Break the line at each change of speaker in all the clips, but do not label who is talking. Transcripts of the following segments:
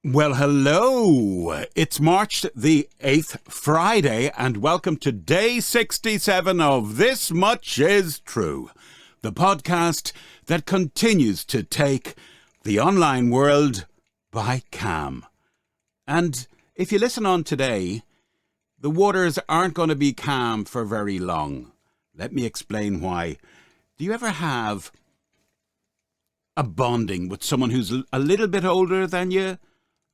Well, hello. It's March the 8th, Friday, and welcome to day 67 of This Much Is True, the podcast that continues to take the online world by cam. And if you listen on today, the waters aren't going to be calm for very long. Let me explain why. Do you ever have a bonding with someone who's a little bit older than you?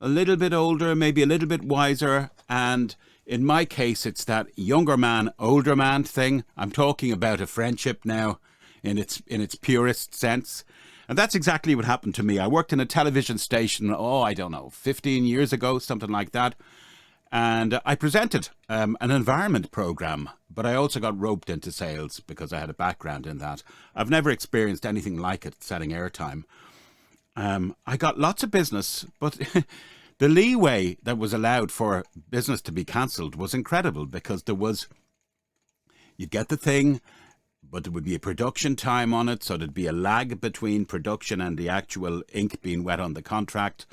A little bit older, maybe a little bit wiser, and in my case it's that younger man, older man thing. I'm talking about a friendship now in its purest sense. And that's exactly what happened to me. I worked in a television station, 15 years ago, something like that. And I presented an environment program, but I also got roped into sales because I had a background in that. I've never experienced anything like it, selling airtime. I got lots of business, but the leeway that was allowed for business to be cancelled was incredible because you'd get the thing, but there would be a production time on it, so there'd be a lag between production and the actual ink being wet on the contract.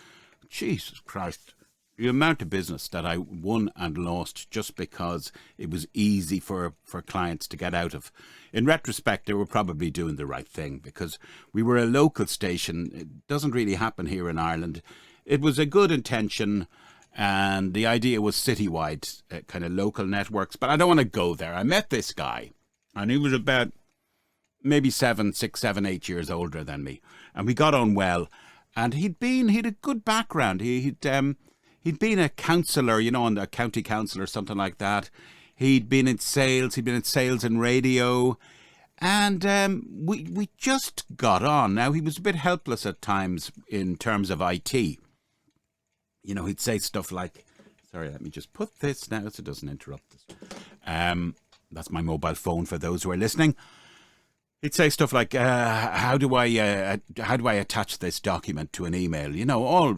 Jesus Christ. The amount of business that I won and lost just because it was easy for clients to get out of. In retrospect, they were probably doing the right thing because we were a local station. It doesn't really happen here in Ireland. It was a good intention and the idea was citywide, kind of local networks, but I don't want to go there. I met this guy and he was about maybe 7, 8 years older than me. And we got on well. And he'd a good background. He'd been a councillor, on the county council or something like that. He'd been in sales and radio. And we just got on. Now, he was a bit helpless at times in terms of IT. He'd say stuff like, sorry, let me just put this now so it doesn't interrupt this. That's my mobile phone for those who are listening. He'd say stuff like, how do I attach this document to an email? All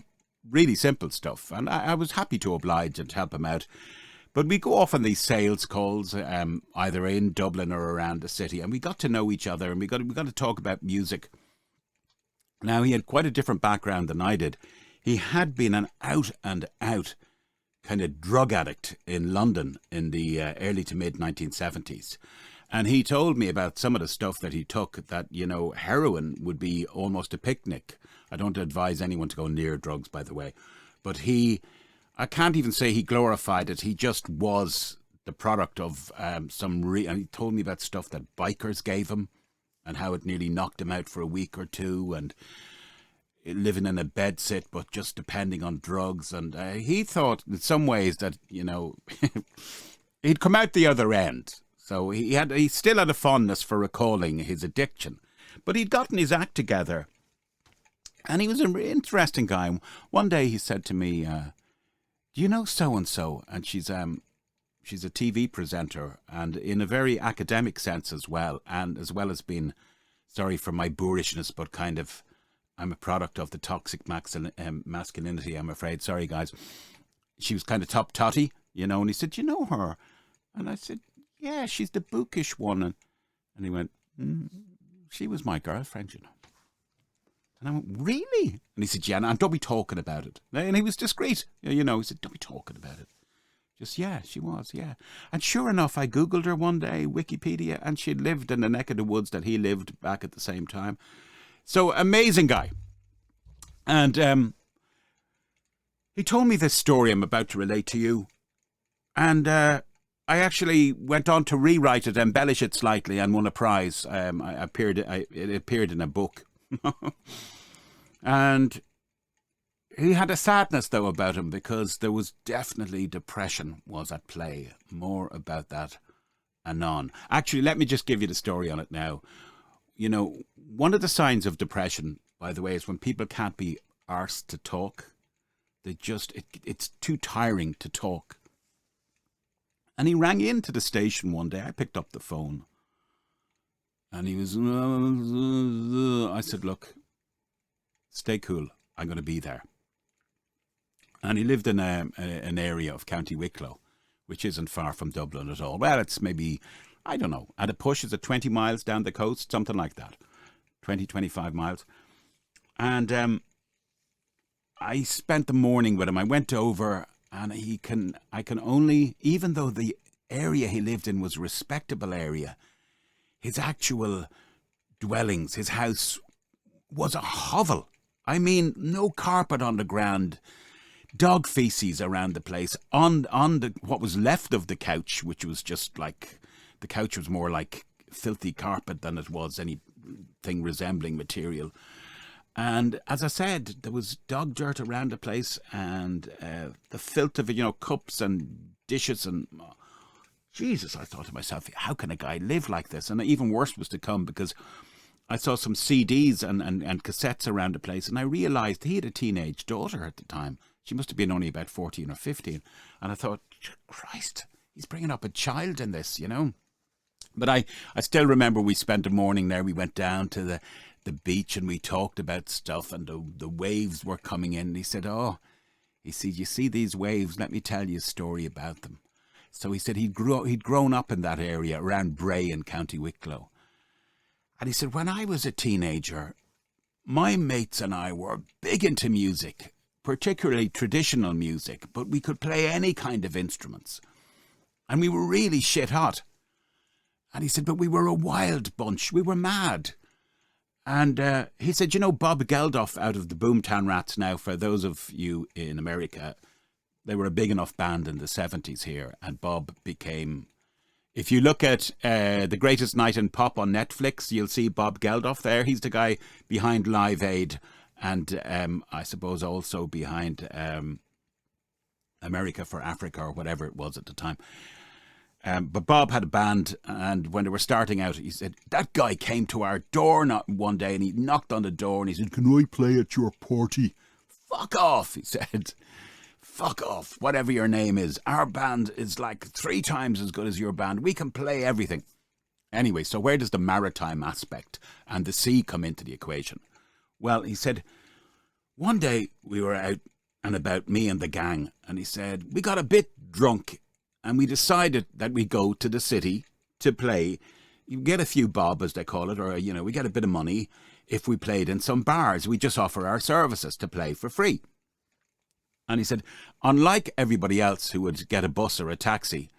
really simple stuff, and I was happy to oblige and help him out. But we go off on these sales calls, either in Dublin or around the city, and we got to know each other, and we got to talk about music. Now, he had quite a different background than I did. He had been an out-and-out kind of drug addict in London in the early to mid-1970s. And he told me about some of the stuff that he took, that, heroin would be almost a picnic. I don't advise anyone to go near drugs, by the way. But I can't even say he glorified it. He just was the product of and he told me about stuff that bikers gave him and how it nearly knocked him out for a week or two and living in a bedsit, but just depending on drugs. And he thought in some ways that, he'd come out the other end. So he still had a fondness for recalling his addiction. But he'd gotten his act together. And he was an interesting guy. One day he said to me, do you know so-and-so? And she's a TV presenter, and in a very academic sense as well, and as well as being, sorry for my boorishness, but kind of, I'm a product of the toxic masculinity, I'm afraid. Sorry, guys. She was kind of top totty, and he said, do you know her? And I said, yeah, she's the bookish one. And he went, she was my girlfriend, And I went, really? And he said, yeah, and don't be talking about it. And he was discreet. He said, don't be talking about it. Just, yeah, she was, yeah. And sure enough, I Googled her one day, Wikipedia, and she lived in the neck of the woods that he lived back at the same time. So, amazing guy. And he told me this story I'm about to relate to you. And I actually went on to rewrite it, embellish it slightly, and won a prize. It appeared in a book. And he had a sadness, though, about him because there was definitely depression was at play. More about that anon. Actually, let me just give you the story on it now. One of the signs of depression, by the way, is when people can't be arsed to talk. It's too tiring to talk. And he rang into the station one day. I picked up the phone. And he was, I said, look, stay cool. I'm going to be there. And he lived in an area of County Wicklow, which isn't far from Dublin at all. Well, it's maybe, I don't know, at a push, is it 20 miles down the coast? Something like that. 20, 25 miles. And I spent the morning with him. I went over, and I can only, even though the area he lived in was a respectable area, his actual dwellings, his house, was a hovel. I mean, no carpet on the ground, dog feces around the place, on the what was left of the couch, which was just like, the couch was more like filthy carpet than it was anything resembling material. And as I said, there was dog dirt around the place, and the filth of it, cups and dishes, and Jesus, I thought to myself, how can a guy live like this? And even worse was to come, because I saw some CDs and cassettes around the place, and I realised he had a teenage daughter at the time. She must have been only about 14 or 15. And I thought, Christ, he's bringing up a child in this, But I still remember we spent the morning there. We went down to the beach, and we talked about stuff, and the waves were coming in. And he said, you see these waves? Let me tell you a story about them. So he said he'd grown up in that area around Bray in County Wicklow. And he said, when I was a teenager, my mates and I were big into music, particularly traditional music, but we could play any kind of instruments. And we were really shit hot. And he said, but we were a wild bunch. We were mad. And he said, Bob Geldof out of the Boomtown Rats now, for those of you in America, they were a big enough band in the 70s here. And Bob became, if you look at The Greatest Night in Pop on Netflix, you'll see Bob Geldof there. He's the guy behind Live Aid, and I suppose also behind America for Africa, or whatever it was at the time. But Bob had a band, and when they were starting out, he said, that guy came to our door one day, and he knocked on the door, and he said, can I play at your party? Fuck off, he said. Fuck off, whatever your name is. Our band is like 3 times as good as your band. We can play everything. Anyway, so where does the maritime aspect and the sea come into the equation? Well, he said, one day we were out and about, me and the gang, and he said, we got a bit drunk, and we decided that we'd go to the city to play. You get a few bob, as they call it, or, we get a bit of money if we played in some bars. We just offer our services to play for free. And he said, unlike everybody else who would get a bus or a taxi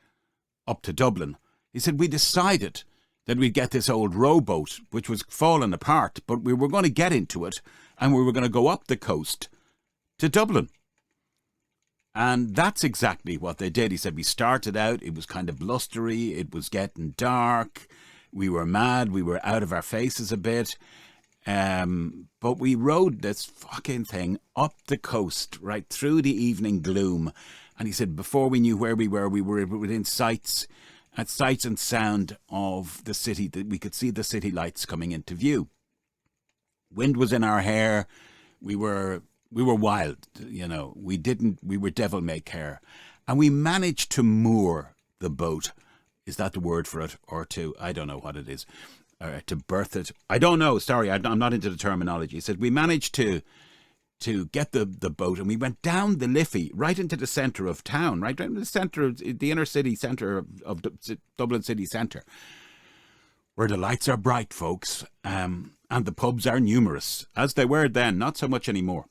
up to Dublin, he said, we decided that we'd get this old rowboat, which was falling apart, but we were going to get into it, and we were going to go up the coast to Dublin. And that's exactly what they did. He said, we started out, it was kind of blustery, it was getting dark, we were mad, we were out of our faces a bit. But we rode this fucking thing up the coast, right through the evening gloom. And he said, before we knew where we were within sight and sound of the city, that we could see the city lights coming into view. Wind was in our hair. We were wild, we were devil may care. And we managed to moor the boat. Is that the word for it? Or I don't know what it is. To berth it. I don't know. Sorry, I'm not into the terminology. He said we managed to get the boat, and we went down the Liffey right into the centre of town, right in the centre of the inner city centre of Dublin city centre, where the lights are bright, folks, and the pubs are numerous, as they were then, not so much anymore.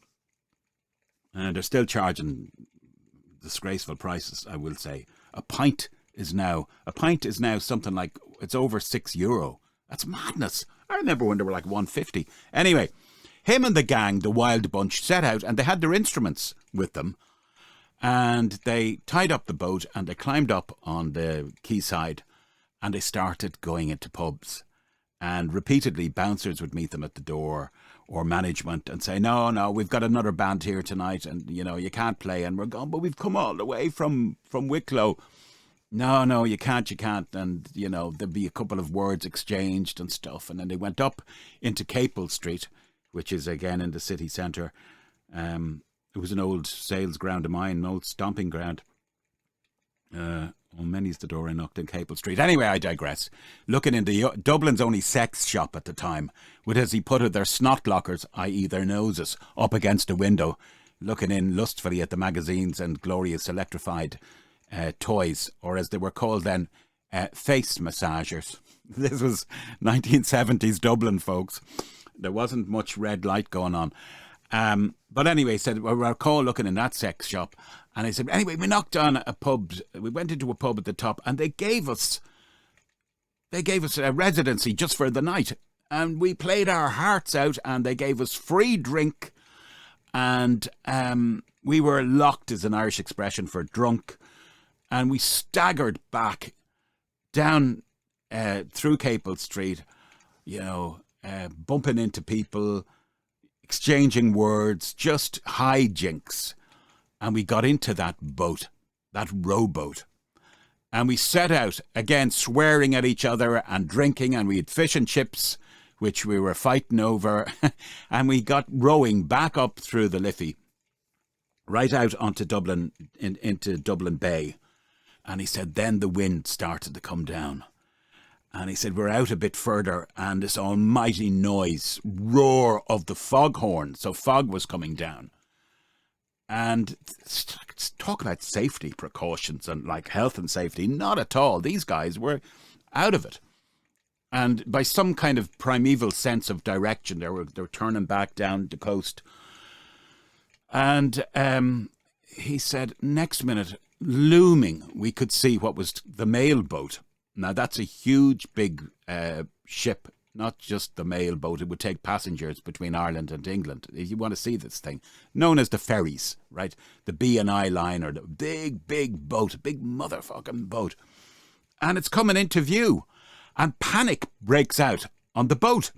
And they're still charging disgraceful prices, I will say. A pint is now something like, it's over €6. That's madness. I remember when they were like 150. Anyway, him and the gang, the wild bunch, set out, and they had their instruments with them. And they tied up the boat, and they climbed up on the quayside, and they started going into pubs. And repeatedly, bouncers would meet them at the door, or management, and say, no, we've got another band here tonight, and, you can't play. And we're going, but we've come all the way from Wicklow. No, you can't. And, there'd be a couple of words exchanged and stuff. And then they went up into Capel Street, which is, again, in the city centre. It was an old sales ground of mine, an old stomping ground. Many's the door I knocked in Capel Street. Anyway, I digress. Looking into Dublin's only sex shop at the time, with, as he put it, their snot lockers, i.e. their noses, up against a window, looking in lustfully at the magazines and glorious electrified toys, or as they were called then, face massagers. This was 1970s Dublin, folks. There wasn't much red light going on. But anyway, he said, well, we're all looking in that sex shop. And he said, anyway, we knocked on a pub. We went into a pub at the top and they gave us a residency just for the night. And we played our hearts out and they gave us free drink. And we were locked, is an Irish expression for drunk. And we staggered back down through Capel Street, bumping into people, exchanging words, just hijinks. And we got into that boat, that rowboat. And we set out, again, swearing at each other and drinking. And we had fish and chips, which we were fighting over. And we got rowing back up through the Liffey, right out onto Dublin, into Dublin Bay. And he said, then the wind started to come down. And he said, we're out a bit further and this almighty noise, roar of the foghorn. So fog was coming down. And talk about safety precautions and like health and safety. Not at all. These guys were out of it. And by some kind of primeval sense of direction, they were turning back down the coast. And he said, next minute, looming, we could see what was the mail boat. Now, that's a huge, big ship, not just the mail boat. It would take passengers between Ireland and England. If you want to see this thing, known as the ferries, right? The B&I line, or the big, big boat, big motherfucking boat. And it's coming into view. And panic breaks out on the boat.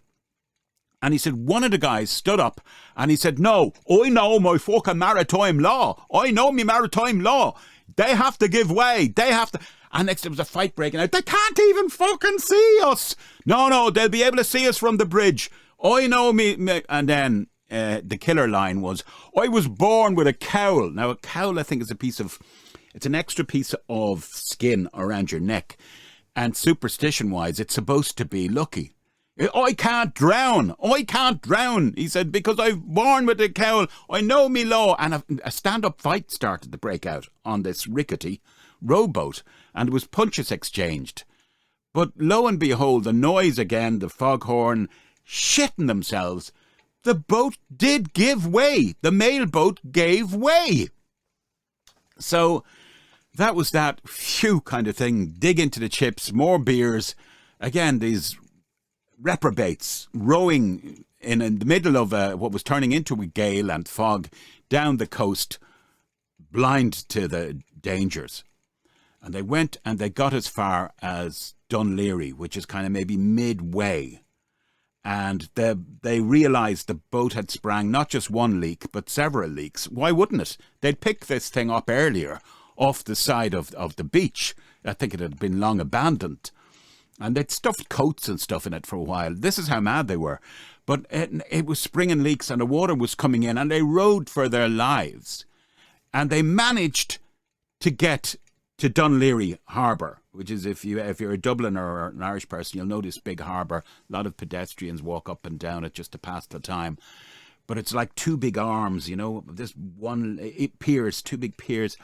And he said, one of the guys stood up and he said, no, I know my fucking maritime law. I know me maritime law. They have to give way. They have to... And next there was a fight breaking out. They can't even fucking see us. No, they'll be able to see us from the bridge. I know me. And then the killer line was, I was born with a cowl. Now, a cowl, I think, is it's an extra piece of skin around your neck. And superstition-wise, it's supposed to be lucky. I can't drown. He said, because I'm born with a cowl. I know me law. And a stand-up fight started to break out on this rickety rowboat. And there was punches exchanged. But lo and behold, the noise again, the foghorn, shitting themselves. The boat did give way. The mail boat gave way. So that was that phew kind of thing. Dig into the chips, more beers. Again, these reprobates rowing in the middle of what was turning into a gale and fog down the coast, blind to the dangers. And they went and they got as far as Dunleary, which is kind of maybe midway. And they realised the boat had sprang not just one leak, but several leaks. Why wouldn't it? They'd picked this thing up earlier off the side of the beach. I think it had been long abandoned. And they'd stuffed coats and stuff in it for a while. This is how mad they were. But it was springing leaks and the water was coming in and they rowed for their lives. And they managed to get to Dunleary Harbour, which is, if you're a Dubliner or an Irish person, you'll know this big harbour. A lot of pedestrians walk up and down it just to pass the time. But it's like two big arms, this one piers, two big piers.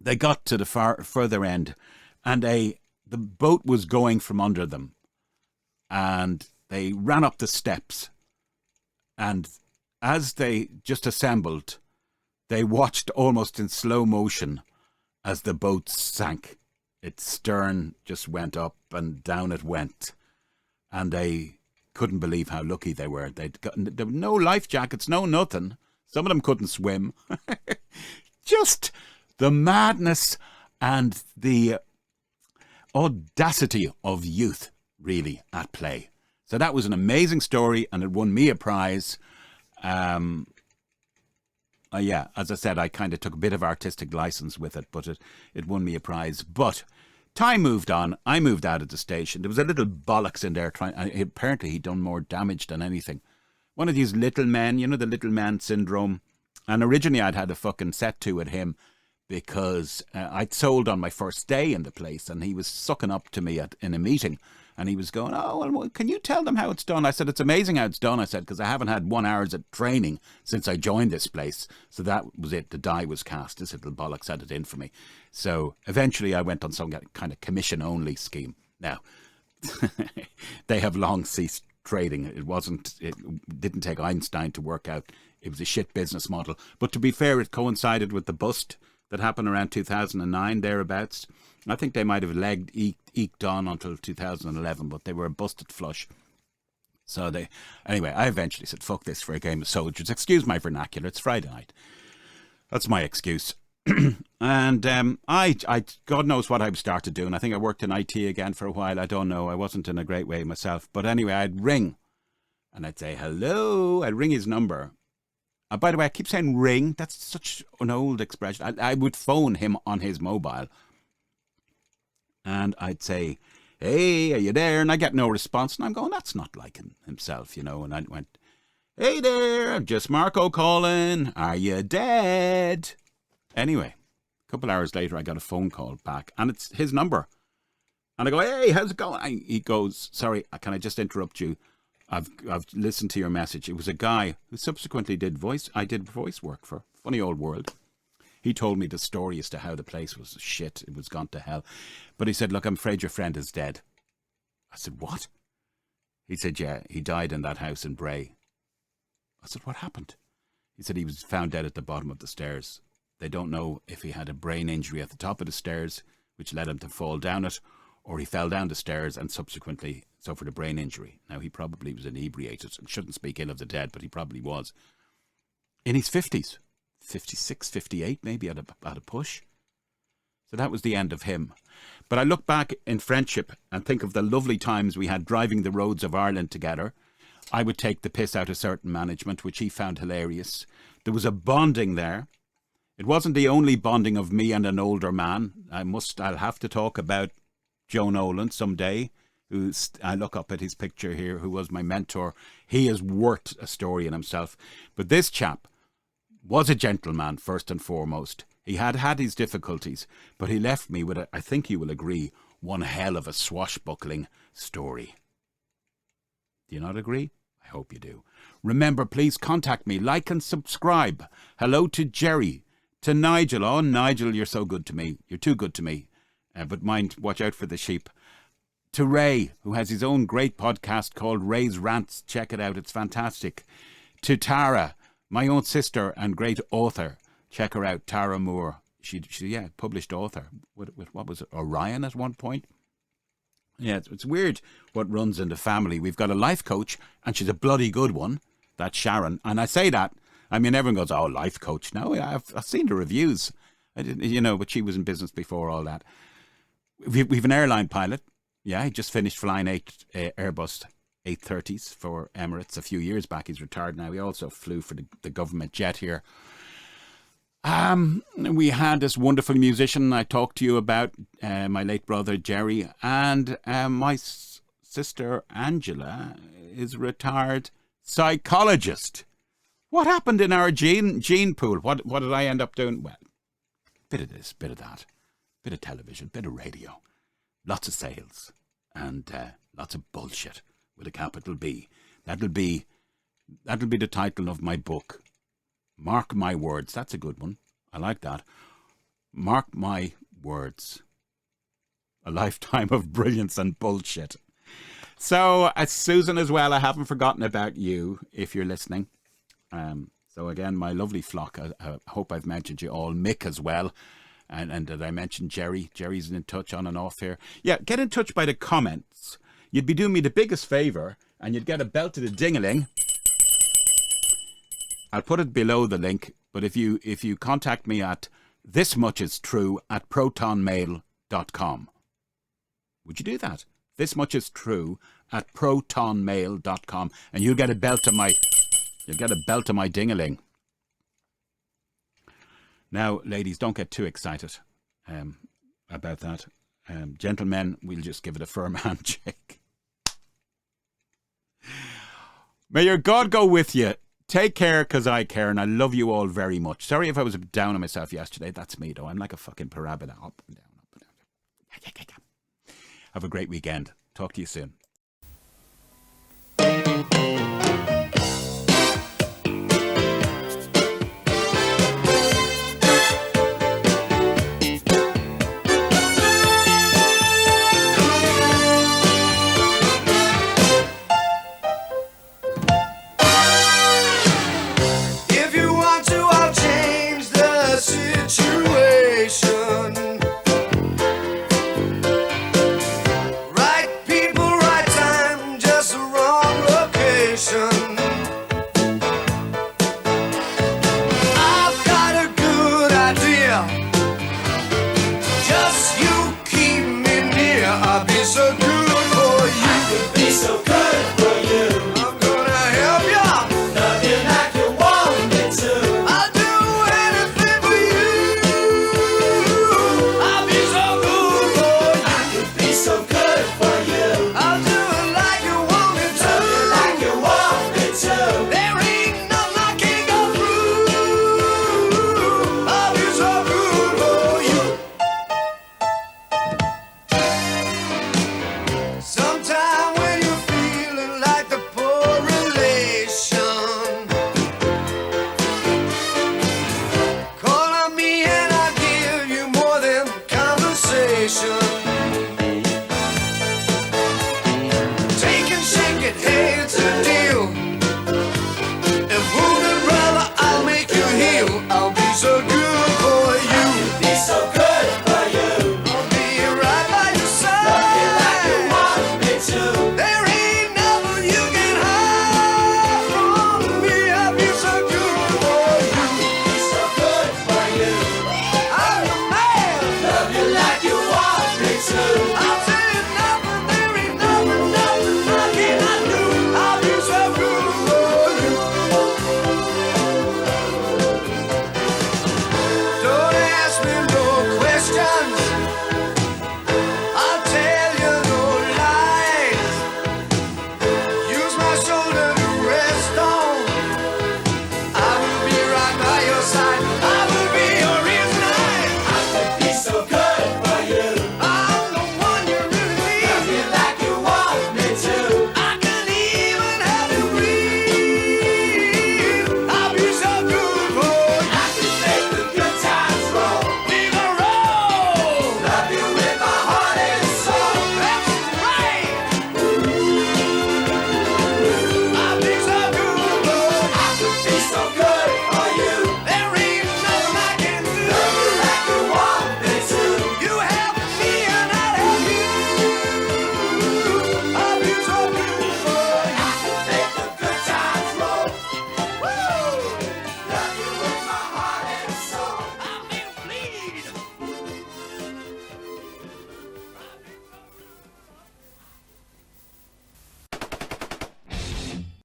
They got to the further end and the boat was going from under them. And they ran up the steps. And as they just assembled, they watched almost in slow motion as the boat sank. Its stern just went up and down it went. And they couldn't believe how lucky they were. There were no life jackets, no nothing. Some of them couldn't swim. Just the madness and the audacity of youth really at play. So that was an amazing story and it won me a prize. Yeah, as I said, I kind of took a bit of artistic license with it, but it won me a prize. But time moved on. I moved out of the station. There was a little bollocks in there. Apparently, he'd done more damage than anything. One of these little men, the little man syndrome. And originally, I'd had a fucking set to at him because I'd sold on my first day in the place, and he was sucking up to me in a meeting. And he was going, oh, well, can you tell them how it's done? I said, it's amazing how it's done. I said, because I haven't had 1 hour's of training since I joined this place. So that was it. The die was cast. This little bollocks had it in for me. So eventually I went on some kind of commission-only scheme. Now, they have long ceased trading. It didn't take Einstein to work out it was a shit business model. But to be fair, it coincided with the bust that happened around 2009, thereabouts. I think they might have eked on until 2011, but they were busted flush. So anyway, I eventually said, fuck this for a game of soldiers. Excuse my vernacular, it's Friday night. That's my excuse. And I God knows what I've started doing. I think I worked in IT again for a while. I don't know. I wasn't in a great way myself. But anyway, I'd ring and I'd say, hello. I'd ring his number. By the way, I keep saying ring. That's such an old expression. I would phone him on his mobile. And I'd say, hey, are you there? And I get no response. And I'm going, that's not like himself, you know. And I went, hey there, I'm just Marco calling. Are you dead? Anyway, a couple hours later, I got a phone call back. And it's his number. And I go, hey, how's it going? He goes, sorry, can I just interrupt you? I've listened to your message. It was a guy who subsequently did voice work for. Funny old world. He told me the story as to how the place was shit. It was gone to hell. But he said, look, I'm afraid your friend is dead. I said, what? He said, yeah, he died in that house in Bray. I said, what happened? He said he was found dead at the bottom of the stairs. They don't know if he had a brain injury at the top of the stairs, which led him to fall down it, or he fell down the stairs and subsequently suffered a brain injury. Now, he probably was inebriated. I shouldn't speak ill of the dead, but he probably was. In his 50s. 56, 58, maybe at a push. So that was the end of him. But I look back in friendship and think of the lovely times we had driving the roads of Ireland together. I would take the piss out of certain management, which he found hilarious. There was a bonding there. It wasn't the only bonding of me and an older man. I'll have to talk about Joe Nolan someday, I look up at his picture here, who was my mentor. He is worth a story in himself. But this chap was a gentleman, first and foremost. He had his difficulties, but he left me with, I think you will agree, one hell of a swashbuckling story. Do you not agree? I hope you do. Remember, please contact me, like and subscribe. Hello to Jerry, to Nigel. Oh, Nigel, you're so good to me. You're too good to me. But mind, watch out for the sheep. To Ray, who has his own great podcast called Ray's Rants. Check it out. It's fantastic. To Tara, my own sister and great author. Check her out, Tara Moore. She published author. With what was it, Orion at one point? Yeah, it's weird what runs in the family. We've got a life coach, and she's a bloody good one. That's Sharon. And I say that, I mean, everyone goes, oh, life coach. No, I've seen the reviews. I didn't, but she was in business before all that. We've an airline pilot. Yeah, he just finished flying 8 Airbus 830s for Emirates a few years back. He's retired now. He also flew for the government jet here. We had this wonderful musician I talked to you about, my late brother Jerry, and my sister Angela is a retired psychologist. What happened in our gene pool? What did I end up doing? Well, bit of this, bit of that, bit of television, bit of radio, lots of sales, and lots of bullshit with a capital B. That'll be the title of my book. Mark my words. That's a good one. I like that. Mark my words. A lifetime of brilliance and bullshit. So, Susan as well, I haven't forgotten about you, if you're listening. So again, my lovely flock, I hope I've mentioned you all. Mick as well. And did I mention Jerry? Jerry's in touch on and off here. Yeah, get in touch by the comments. You'd be doing me the biggest favour, and you'd get a belt to the ding-a-ling. I'll put it below the link, but if you contact me at thismuchistrue@protonmail.com. Would you do that? thismuchistrue@protonmail.com, and you'll get a belt to my ding-a-ling. Now, ladies, don't get too excited about that. Gentlemen, we'll just give it a firm handshake. May your God go with you. Take care, because I care, and I love you all very much. Sorry if I was a bit down on myself yesterday. That's me, though. I'm like a fucking parabola. Up and down, up and down. Have a great weekend. Talk to you soon.
I'll be so good.